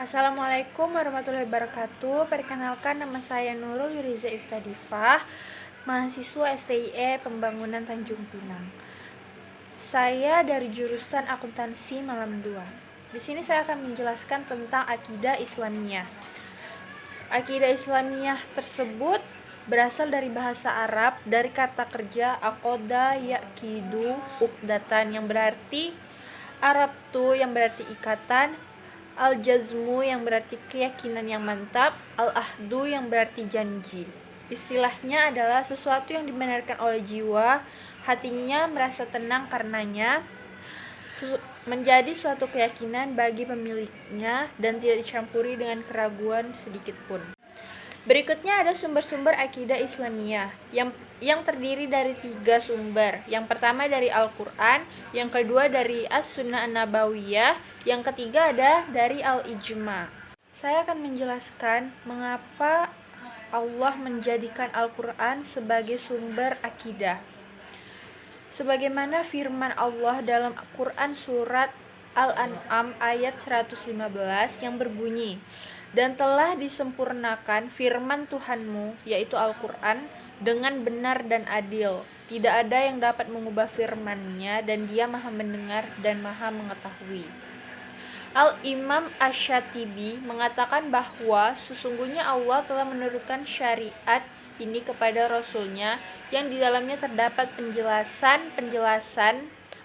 Assalamualaikum warahmatullahi wabarakatuh. Perkenalkan, nama saya Nurul Yuriza Iftadifah, mahasiswa STIE Pembangunan Tanjung Pinang. Saya dari jurusan Akuntansi Malam 2. Di sini saya akan menjelaskan tentang akidah Islamiyah. Akidah Islamiyah tersebut berasal dari bahasa Arab, dari kata kerja aqoda yaqidu uqdatan yang berarti Arabtu yang berarti ikatan, al-jazmu yang berarti keyakinan yang mantap, al-ahdu yang berarti janji. Istilahnya adalah sesuatu yang dibenarkan oleh jiwa, hatinya merasa tenang karenanya, menjadi suatu keyakinan bagi pemiliknya dan tidak dicampuri dengan keraguan sedikit pun. Berikutnya ada sumber-sumber akidah Islamiyah yang terdiri dari 3 sumber. Yang pertama dari Al-Quran, yang kedua dari As-Sunnah An-Nabawiyah, yang ketiga ada dari Al-Ijma. Saya akan menjelaskan mengapa Allah menjadikan Al-Quran sebagai sumber akidah. Sebagaimana firman Allah dalam Quran surat Al-An'am ayat 115 yang berbunyi, dan telah disempurnakan firman Tuhanmu, yaitu Al-Quran, dengan benar dan adil. Tidak ada yang dapat mengubah firman-Nya, dan Dia Maha mendengar dan Maha mengetahui. Al-Imam Asy-Syatibi mengatakan bahwa sesungguhnya Allah telah menurunkan syariat ini kepada Rasul-Nya yang di dalamnya terdapat penjelasan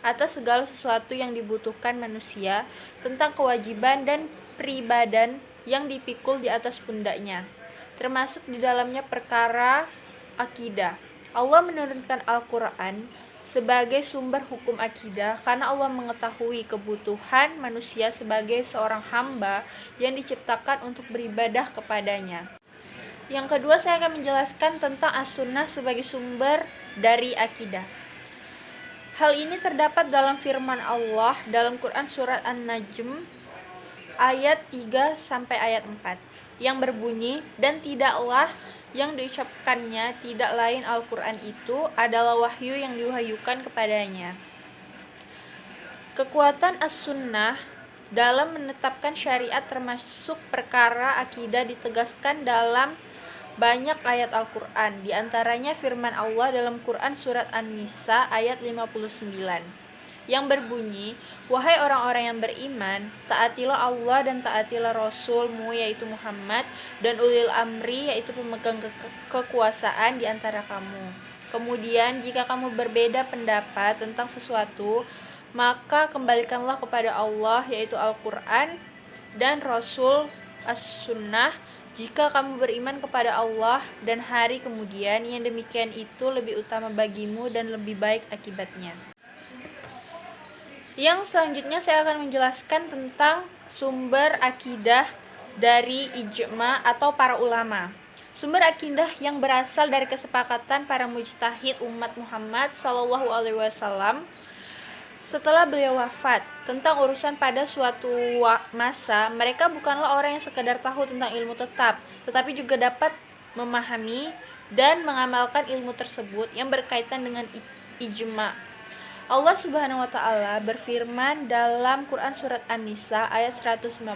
atas segala sesuatu yang dibutuhkan manusia tentang kewajiban dan peribadan yang dipikul di atas pundaknya, termasuk di dalamnya perkara akidah. Allah menurunkan Al-Quran sebagai sumber hukum akidah karena Allah mengetahui kebutuhan manusia sebagai seorang hamba yang diciptakan untuk beribadah kepadanya. Yang kedua, saya akan menjelaskan tentang As-Sunnah sebagai sumber dari akidah. Hal ini terdapat dalam firman Allah dalam Quran surat An-Najm ayat 3 sampai ayat 4 yang berbunyi, dan tidaklah yang diucapkannya tidak lain Al-Quran itu adalah wahyu yang diwahyukan kepadanya. Kekuatan As-Sunnah dalam menetapkan syariat termasuk perkara akidah ditegaskan dalam banyak ayat Al-Quran, diantaranya firman Allah dalam Quran surat An-Nisa ayat 59 yang berbunyi, wahai orang-orang yang beriman, taatilah Allah dan taatilah Rasul-Mu yaitu Muhammad, dan ulil amri yaitu pemegang kekuasaan di antara kamu. Kemudian jika kamu berbeda pendapat tentang sesuatu, maka kembalikanlah kepada Allah yaitu Al-Quran dan Rasul As-Sunnah. Jika kamu beriman kepada Allah dan hari kemudian, yang demikian itu lebih utama bagimu dan lebih baik akibatnya. Yang selanjutnya saya akan menjelaskan tentang sumber akidah dari ijma atau para ulama. Sumber akidah yang berasal dari kesepakatan para mujtahid umat Muhammad SAW setelah beliau wafat tentang urusan pada suatu masa. Mereka bukanlah orang yang sekedar tahu tentang ilmu tetap, tetapi juga dapat memahami dan mengamalkan ilmu tersebut yang berkaitan dengan ijma. Allah Subhanahu wa taala berfirman dalam Quran surat An-Nisa ayat 115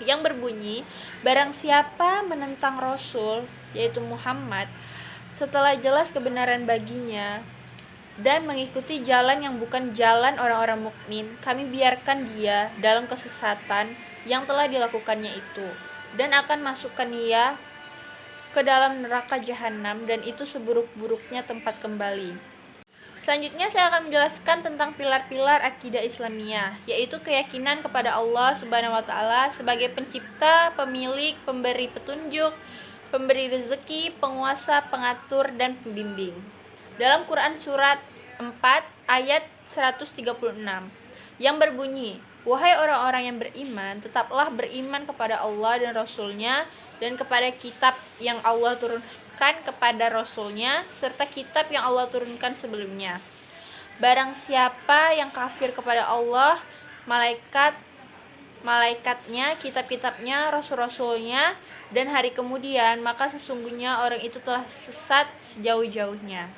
yang berbunyi, barang siapa menentang Rasul yaitu Muhammad setelah jelas kebenaran baginya dan mengikuti jalan yang bukan jalan orang-orang mukmin, kami biarkan dia dalam kesesatan yang telah dilakukannya itu, dan akan masukkan ia ke dalam neraka jahanam, dan itu seburuk-buruknya tempat kembali. Selanjutnya saya akan menjelaskan tentang pilar-pilar akidah Islamiyah, yaitu keyakinan kepada Allah Subhanahu wa taala sebagai pencipta, pemilik, pemberi petunjuk, pemberi rezeki, penguasa, pengatur, dan pembimbing. Dalam Quran surat 4 ayat 136 yang berbunyi, wahai orang-orang yang beriman, tetaplah beriman kepada Allah dan Rasul-Nya dan kepada kitab yang Allah turunkan kepada Rasul-Nya serta kitab yang Allah turunkan sebelumnya. Barang siapa yang kafir kepada Allah, malaikatnya, kitab-kitabnya, rasul-rasulnya, dan hari kemudian, maka sesungguhnya orang itu telah sesat sejauh-jauhnya.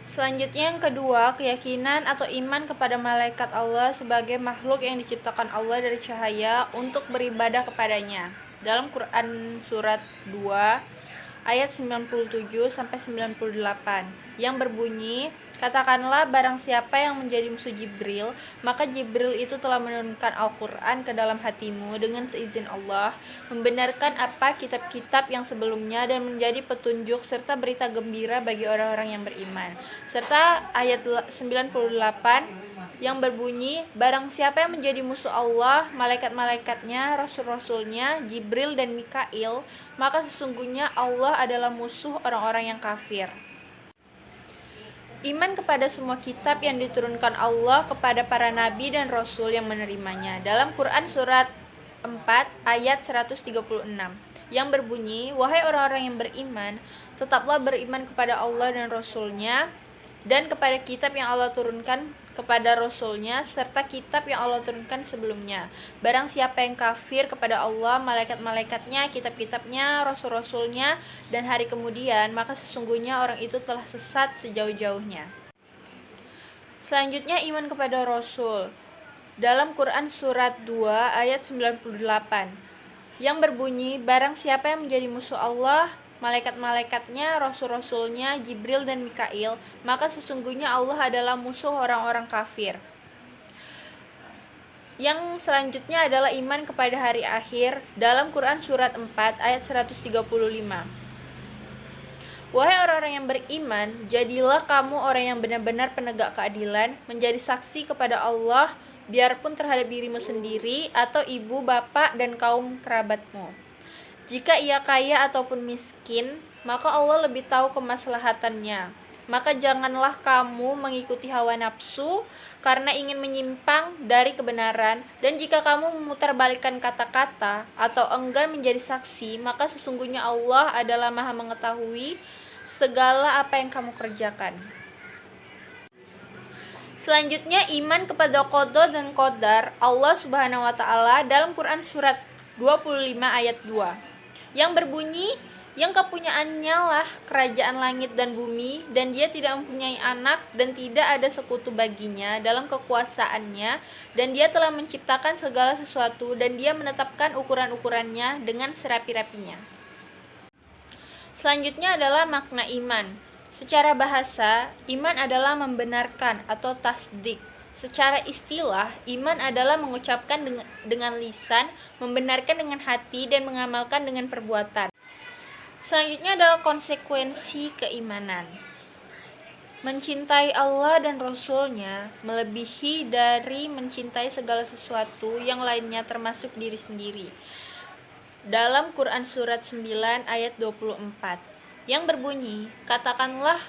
Selanjutnya yang kedua, keyakinan atau iman kepada malaikat Allah sebagai makhluk yang diciptakan Allah dari cahaya untuk beribadah kepadanya. Dalam Quran surat 2 ayat 97 sampai 98 yang berbunyi, katakanlah barang siapa yang menjadi musuh Jibril, maka Jibril itu telah menurunkan Al-Quran ke dalam hatimu dengan seizin Allah, membenarkan apa kitab-kitab yang sebelumnya dan menjadi petunjuk serta berita gembira bagi orang-orang yang beriman. Serta ayat 98 yang berbunyi, barang siapa yang menjadi musuh Allah, malaikat-malaikatnya, rasul-rasulnya, Jibril dan Mikail, maka sesungguhnya Allah adalah musuh orang-orang yang kafir. Iman kepada semua kitab yang diturunkan Allah kepada para nabi dan rasul yang menerimanya. Dalam Quran surat 4 ayat 136 yang berbunyi, wahai orang-orang yang beriman, tetaplah beriman kepada Allah dan Rasulnya dan kepada kitab yang Allah turunkan kepada Rasulnya serta kitab yang Allah turunkan sebelumnya. Barang siapa yang kafir kepada Allah, malaikat-malaikatnya, kitab-kitabnya, rasul-rasulnya, dan hari kemudian, maka sesungguhnya orang itu telah sesat sejauh-jauhnya. Selanjutnya iman kepada Rasul. Dalam Quran surat 2 ayat 98 yang berbunyi, barang siapa yang menjadi musuh Allah, malaikat-malaikatnya, rasul-rasulnya, Jibril dan Mikail, maka sesungguhnya Allah adalah musuh orang-orang kafir. Yang selanjutnya adalah iman kepada hari akhir. Dalam Quran surat 4 ayat 135. Wahai orang-orang yang beriman, jadilah kamu orang yang benar-benar penegak keadilan, menjadi saksi kepada Allah, biarpun terhadap dirimu sendiri atau ibu, bapak, dan kaum kerabatmu. Jika ia kaya ataupun miskin, maka Allah lebih tahu kemaslahatannya. Maka janganlah kamu mengikuti hawa nafsu karena ingin menyimpang dari kebenaran, dan jika kamu memutarbalikkan kata-kata atau enggan menjadi saksi, maka sesungguhnya Allah adalah Maha mengetahui segala apa yang kamu kerjakan. Selanjutnya iman kepada qada dan qadar Allah Subhanahu wa taala dalam Quran surat 25 ayat 2 yang berbunyi, yang kepunyaannya lah kerajaan langit dan bumi, dan dia tidak mempunyai anak dan tidak ada sekutu baginya dalam kekuasaannya, dan dia telah menciptakan segala sesuatu dan dia menetapkan ukuran-ukurannya dengan serapi-rapinya. Selanjutnya adalah makna iman. Secara bahasa, iman adalah membenarkan atau tasdik. Secara istilah, iman adalah mengucapkan dengan lisan, membenarkan dengan hati, dan mengamalkan dengan perbuatan. Selanjutnya adalah konsekuensi keimanan. Mencintai Allah dan Rasul-Nya melebihi dari mencintai segala sesuatu yang lainnya termasuk diri sendiri. Dalam Quran surat 9 ayat 24 yang berbunyi, katakanlah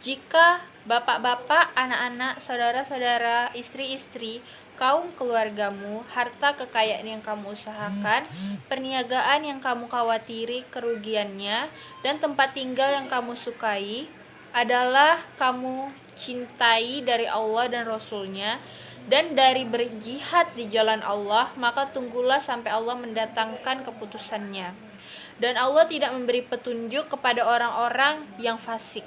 jika bapak-bapak, anak-anak, saudara-saudara, istri-istri, kaum keluargamu, harta kekayaan yang kamu usahakan, perniagaan yang kamu khawatiri kerugiannya, dan tempat tinggal yang kamu sukai, adalah kamu cintai dari Allah dan Rasul-Nya, dan dari berjihad di jalan Allah, maka tunggulah sampai Allah mendatangkan keputusannya. Dan Allah tidak memberi petunjuk kepada orang-orang yang fasik.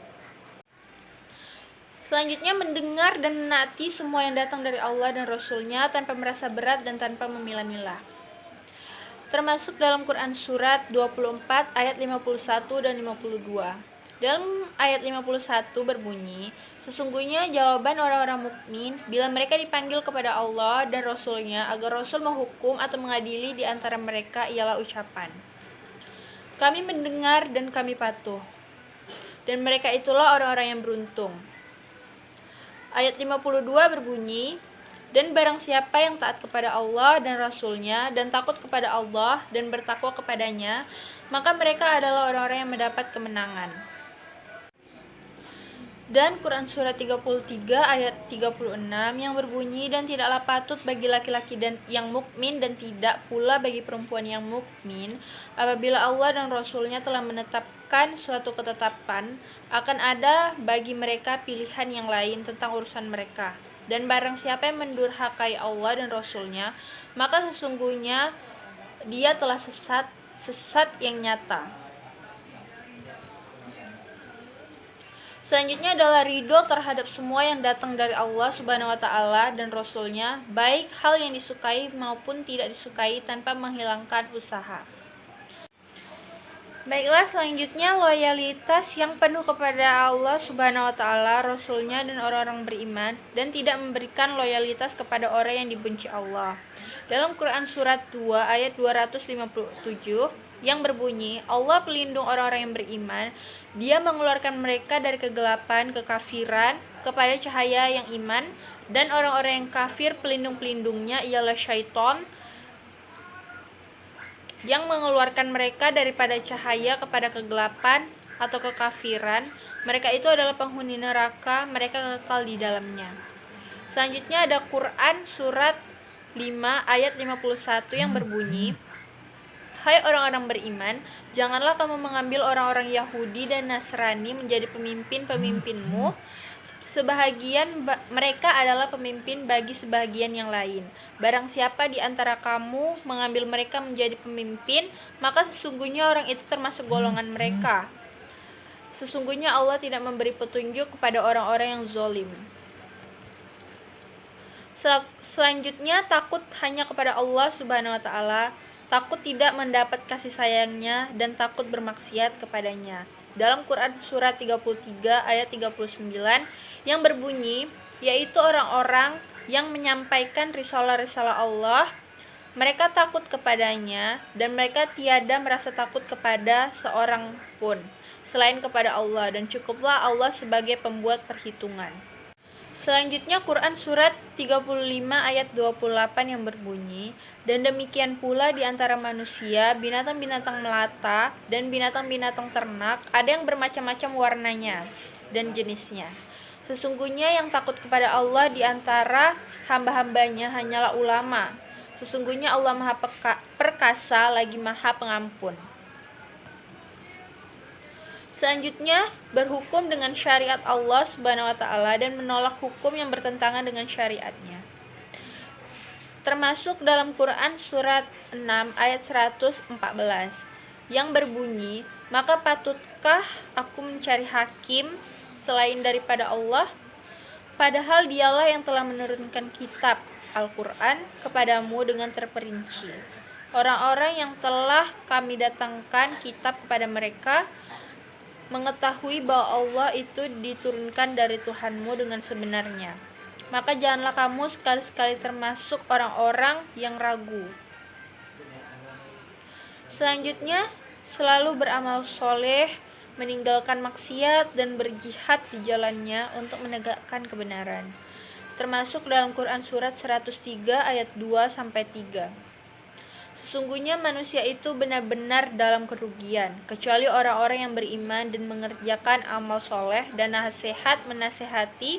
Selanjutnya mendengar dan menaati semua yang datang dari Allah dan Rasul-Nya tanpa merasa berat dan tanpa memilah-milah. Termasuk dalam Quran surat 24 ayat 51 dan 52. Dalam ayat 51 berbunyi, sesungguhnya jawaban orang-orang mukmin bila mereka dipanggil kepada Allah dan Rasul-Nya agar Rasul menghukum atau mengadili di antara mereka ialah ucapan, kami mendengar dan kami patuh. Dan mereka itulah orang-orang yang beruntung. Ayat 52 berbunyi, dan barang siapa yang taat kepada Allah dan Rasul-Nya dan takut kepada Allah dan bertakwa kepadanya, maka mereka adalah orang-orang yang mendapat kemenangan. Dan Quran surat 33 ayat 36 yang berbunyi, dan tidaklah patut bagi laki-laki dan yang mukmin dan tidak pula bagi perempuan yang mukmin apabila Allah dan Rasul-Nya telah menetapkan suatu ketetapan, akan ada bagi mereka pilihan yang lain tentang urusan mereka. Dan barang siapa yang mendurhakai Allah dan Rasul-Nya, maka sesungguhnya dia telah sesat yang nyata. Selanjutnya adalah ridho terhadap semua yang datang dari Allah Subhanahu wa taala dan Rasul-Nya, baik hal yang disukai maupun tidak disukai tanpa menghilangkan usaha. Baiklah, selanjutnya loyalitas yang penuh kepada Allah Subhanahu wa taala, Rasul-Nya dan orang-orang beriman, dan tidak memberikan loyalitas kepada orang yang dibenci Allah. Dalam Quran surat 2 ayat 257 yang berbunyi, Allah pelindung orang-orang yang beriman, Dia mengeluarkan mereka dari kegelapan, kekafiran kepada cahaya yang iman, dan orang-orang yang kafir pelindung-pelindungnya ialah syaitan yang mengeluarkan mereka daripada cahaya kepada kegelapan atau kekafiran. Mereka itu adalah penghuni neraka, mereka kekal di dalamnya. Selanjutnya ada Quran surat 5 ayat 51 yang berbunyi, Hai orang-orang beriman, janganlah kamu mengambil orang-orang Yahudi dan Nasrani menjadi pemimpin-pemimpinmu. Sebahagian mereka adalah pemimpin bagi sebahagian yang lain. Barang siapa di antara kamu mengambil mereka menjadi pemimpin, maka sesungguhnya orang itu termasuk golongan mereka. Sesungguhnya Allah tidak memberi petunjuk kepada orang-orang yang zalim. Selanjutnya, takut hanya kepada Allah Subhanahu wa taala, takut tidak mendapat kasih sayangnya, dan takut bermaksiat kepadanya. Dalam Quran surat 33 ayat 39 yang berbunyi, yaitu orang-orang yang menyampaikan risalah-risalah Allah, mereka takut kepadanya, dan mereka tiada merasa takut kepada seorang pun selain kepada Allah, dan cukuplah Allah sebagai pembuat perhitungan. Selanjutnya Quran surat 35 ayat 28 yang berbunyi, dan demikian pula di antara manusia, binatang-binatang melata dan binatang-binatang ternak, ada yang bermacam-macam warnanya dan jenisnya. Sesungguhnya yang takut kepada Allah di antara hamba-hambanya hanyalah ulama. Sesungguhnya Allah Maha Perkasa lagi Maha Pengampun. Selanjutnya, berhukum dengan syariat Allah Subhanahu wa taala dan menolak hukum yang bertentangan dengan syariatnya. Termasuk dalam Quran surat 6 ayat 114 yang berbunyi, maka patutkah aku mencari hakim selain daripada Allah? Padahal Dialah yang telah menurunkan kitab Al-Quran kepadamu dengan terperinci. Orang-orang yang telah kami datangkan kitab kepada mereka mengetahui bahwa Allah itu diturunkan dari Tuhanmu dengan sebenarnya. Maka janganlah kamu sekali-sekali termasuk orang-orang yang ragu. Selanjutnya, selalu beramal soleh, meninggalkan maksiat, dan berjihad di jalannya untuk menegakkan kebenaran. Termasuk dalam Quran surat 103 ayat 2-3. Sesungguhnya manusia itu benar-benar dalam kerugian, kecuali orang-orang yang beriman dan mengerjakan amal soleh, dan nasihat menasehati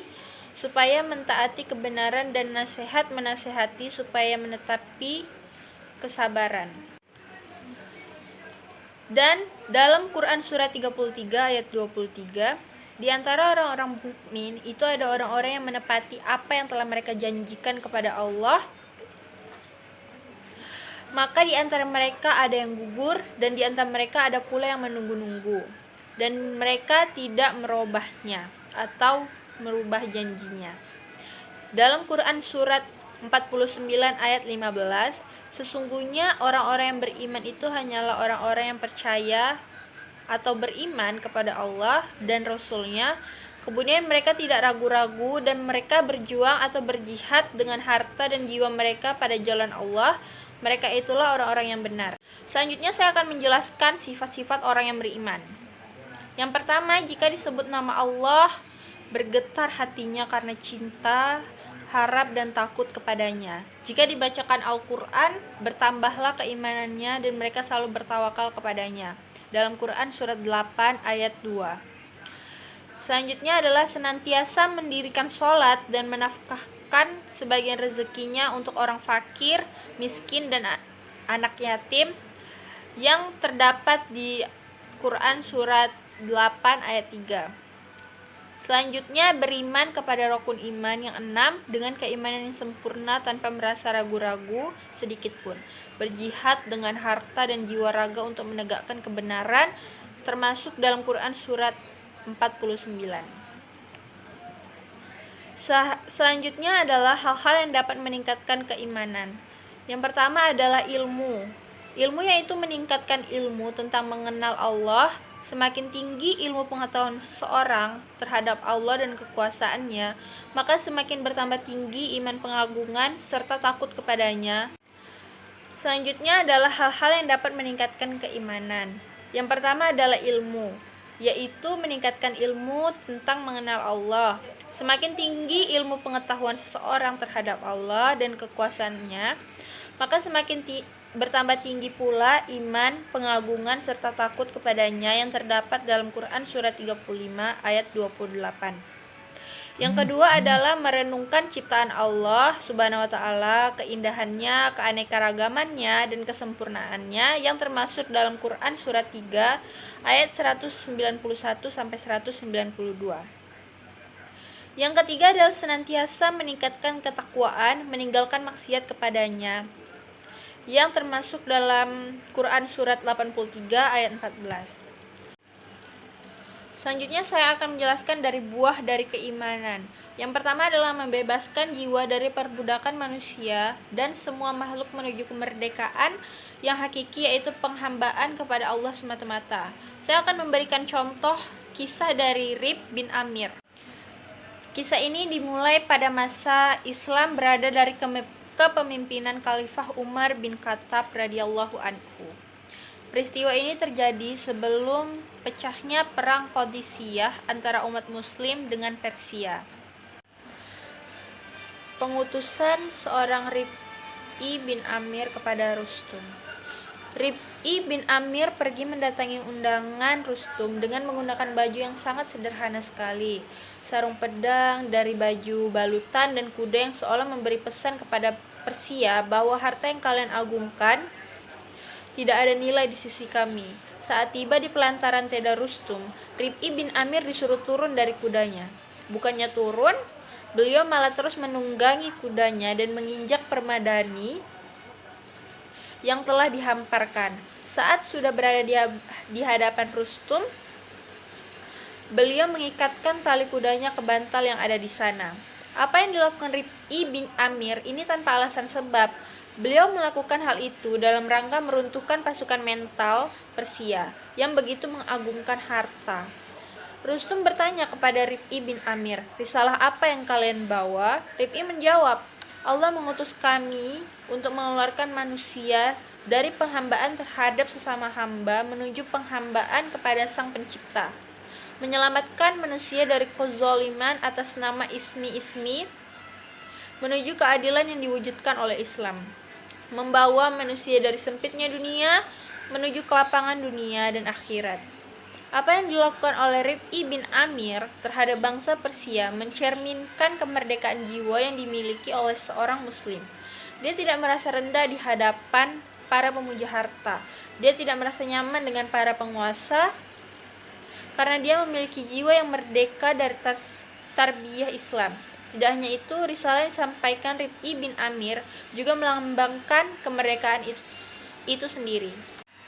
supaya mentaati kebenaran, dan nasihat menasehati supaya menetapi kesabaran. Dan dalam Quran surat 33 ayat 23, di antara orang-orang mukmin itu ada orang-orang yang menepati apa yang telah mereka janjikan kepada Allah. Maka di antara mereka ada yang gugur, dan di antara mereka ada pula yang menunggu-nunggu, dan mereka tidak merubahnya atau merubah janjinya. Dalam Quran surat 49 ayat 15, sesungguhnya orang-orang yang beriman itu hanyalah orang-orang yang percaya atau beriman kepada Allah dan Rasul-Nya, kemudian mereka tidak ragu-ragu, dan mereka berjuang atau berjihad dengan harta dan jiwa mereka pada jalan Allah. Mereka itulah orang-orang yang benar. Selanjutnya saya akan menjelaskan sifat-sifat orang yang beriman. Yang pertama, jika disebut nama Allah, bergetar hatinya karena cinta, harap, dan takut kepadanya. Jika dibacakan Al-Quran, bertambahlah keimanannya, dan mereka selalu bertawakal kepadanya. Dalam Quran surat 8 ayat 2. Selanjutnya adalah senantiasa mendirikan sholat dan menafkahkan sebagian rezekinya untuk orang fakir, miskin, dan anak yatim yang terdapat di Quran surat 8 ayat 3. Selanjutnya, beriman kepada rukun iman yang 6 dengan keimanan yang sempurna tanpa merasa ragu-ragu sedikit pun. Berjihad dengan harta dan jiwa raga untuk menegakkan kebenaran, termasuk dalam Quran surat 49. Selanjutnya adalah hal-hal yang dapat meningkatkan keimanan. Yang pertama adalah ilmu. Ilmu yaitu meningkatkan ilmu tentang mengenal Allah. Semakin tinggi ilmu pengetahuan seseorang terhadap Allah dan kekuasaannya, maka semakin bertambah tinggi iman pengagungan serta takut kepadanya. Selanjutnya adalah hal-hal yang dapat meningkatkan keimanan. Yang pertama adalah ilmu, yaitu meningkatkan ilmu tentang mengenal Allah. Semakin tinggi ilmu pengetahuan seseorang terhadap Allah dan kekuasaannya, maka semakin bertambah tinggi pula iman, pengagungan, serta takut kepadanya yang terdapat dalam Quran Surat 35 ayat 28. Yang kedua adalah merenungkan ciptaan Allah Subhanahu wa Ta'ala, keindahannya, keanekaragamannya, dan kesempurnaannya yang termasuk dalam Quran Surat 3 ayat 191-192. Yang ketiga adalah senantiasa meningkatkan ketakwaan, meninggalkan maksiat kepadanya, yang termasuk dalam Quran Surat 83 ayat 14. Selanjutnya saya akan menjelaskan dari buah dari keimanan. Yang pertama adalah membebaskan jiwa dari perbudakan manusia dan semua makhluk menuju kemerdekaan yang hakiki, yaitu penghambaan kepada Allah semata-mata. Saya akan memberikan contoh kisah dari Rib bin Amir. Kisah ini dimulai pada masa Islam berada dari kepemimpinan Khalifah Umar bin Khattab radhiyallahu anhu. Peristiwa ini terjadi sebelum pecahnya perang Qadisiyah antara umat muslim dengan Persia. Pengutusan seorang Rib'i bin Amir kepada Rustum. Rib'i bin Amir pergi mendatangi undangan Rustum dengan menggunakan baju yang sangat sederhana sekali, sarung pedang dari baju balutan, dan kuda yang seolah memberi pesan kepada Persia bahwa harta yang kalian agungkan tidak ada nilai di sisi kami. Saat tiba di pelantaran tenda Rustum, Rib'i bin Amir disuruh turun dari kudanya. Bukannya turun, beliau malah terus menunggangi kudanya dan menginjak permadani yang telah dihamparkan. Saat sudah berada di hadapan Rustum, beliau mengikatkan tali kudanya ke bantal yang ada di sana. Apa yang dilakukan Rib'i bin Amir ini tanpa alasan sebab. Beliau melakukan hal itu dalam rangka meruntuhkan pasukan mental Persia yang begitu mengagungkan harta. Rustum bertanya kepada Rib'i bin Amir, "Risalah apa yang kalian bawa?" Rib'i menjawab, "Allah mengutus kami untuk mengeluarkan manusia dari penghambaan terhadap sesama hamba menuju penghambaan kepada Sang Pencipta, menyelamatkan manusia dari kezaliman atas nama ismi-ismi menuju keadilan yang diwujudkan oleh Islam, membawa manusia dari sempitnya dunia menuju kelapangan dunia dan akhirat." Apa yang dilakukan oleh Rib'i bin Amir terhadap bangsa Persia mencerminkan kemerdekaan jiwa yang dimiliki oleh seorang muslim. Dia tidak merasa rendah di hadapan para pemuja harta. Dia tidak merasa nyaman dengan para penguasa karena dia memiliki jiwa yang merdeka dari tarbiyah Islam. Tidak hanya itu, risalah yang disampaikan Rib'i bin Amir juga melambangkan kemerdekaan itu sendiri.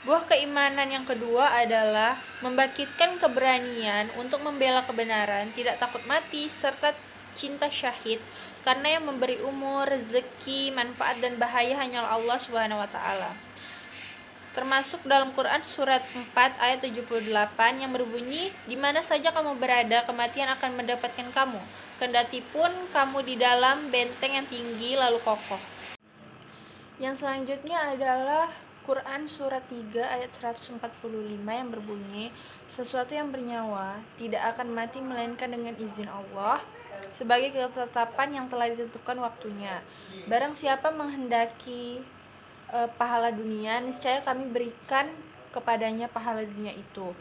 Buah keimanan yang kedua adalah membangkitkan keberanian untuk membela kebenaran, tidak takut mati, serta cinta syahid, karena yang memberi umur, rezeki, manfaat, dan bahaya hanyalah Allah Subhanahu wa Ta'ala. Termasuk dalam Quran Surat 4 ayat 78 yang berbunyi, "Di mana saja kamu berada, kematian akan mendapatkan kamu, kendati pun kamu di dalam benteng yang tinggi lalu kokoh." Yang selanjutnya adalah Quran Surat 3 ayat 145 yang berbunyi, "Sesuatu yang bernyawa tidak akan mati melainkan dengan izin Allah, sebagai ketetapan yang telah ditentukan waktunya. Barang siapa menghendaki pahala dunia, niscaya kami berikan kepadanya pahala dunia itu.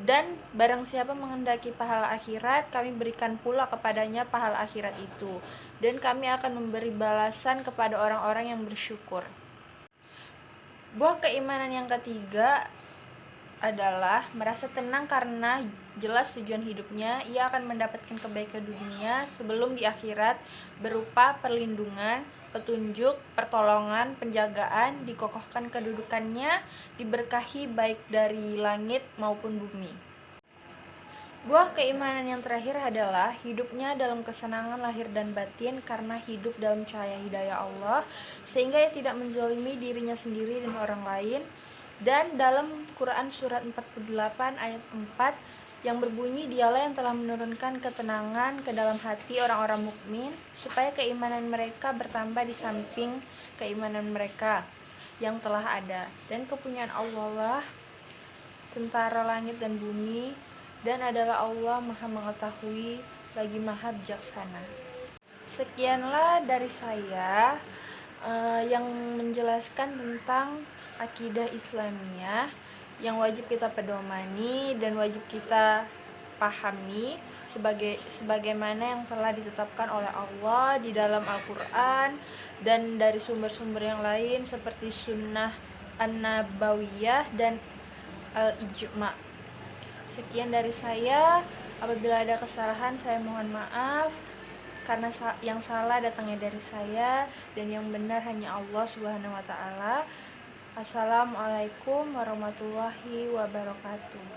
Dan barang siapa menghendaki pahala akhirat, kami berikan pula kepadanya pahala akhirat itu. Dan kami akan memberi balasan kepada orang-orang yang bersyukur." Buah keimanan yang ketiga adalah merasa tenang karena jelas tujuan hidupnya. Ia akan mendapatkan kebaikan dunia sebelum di akhirat berupa perlindungan, petunjuk, pertolongan, penjagaan, dikokohkan kedudukannya, diberkahi baik dari langit maupun bumi. Buah keimanan yang terakhir adalah hidupnya dalam kesenangan lahir dan batin karena hidup dalam cahaya hidayah Allah, sehingga ia tidak menzalimi dirinya sendiri dan orang lain. Dan dalam Quran surat 48 ayat 4 yang berbunyi, dialah yang telah menurunkan ketenangan ke dalam hati orang-orang mukmin supaya keimanan mereka bertambah di samping keimanan mereka yang telah ada. Dan kepunyaan Allah lah tentara langit dan bumi, dan adalah Allah Maha Mengetahui lagi Maha Bijaksana. Sekianlah dari saya yang menjelaskan tentang akidah Islamiyah yang wajib kita pedomani dan wajib kita pahami sebagaimana yang telah ditetapkan oleh Allah di dalam Al-Quran dan dari sumber-sumber yang lain seperti Sunnah An-Nabawiyah dan Al-Ijma'. Sekian dari saya. Apabila ada kesalahan, saya mohon maaf karena yang salah datangnya dari saya dan yang benar hanya Allah Subhanahu wa taala. Assalamualaikum warahmatullahi wabarakatuh.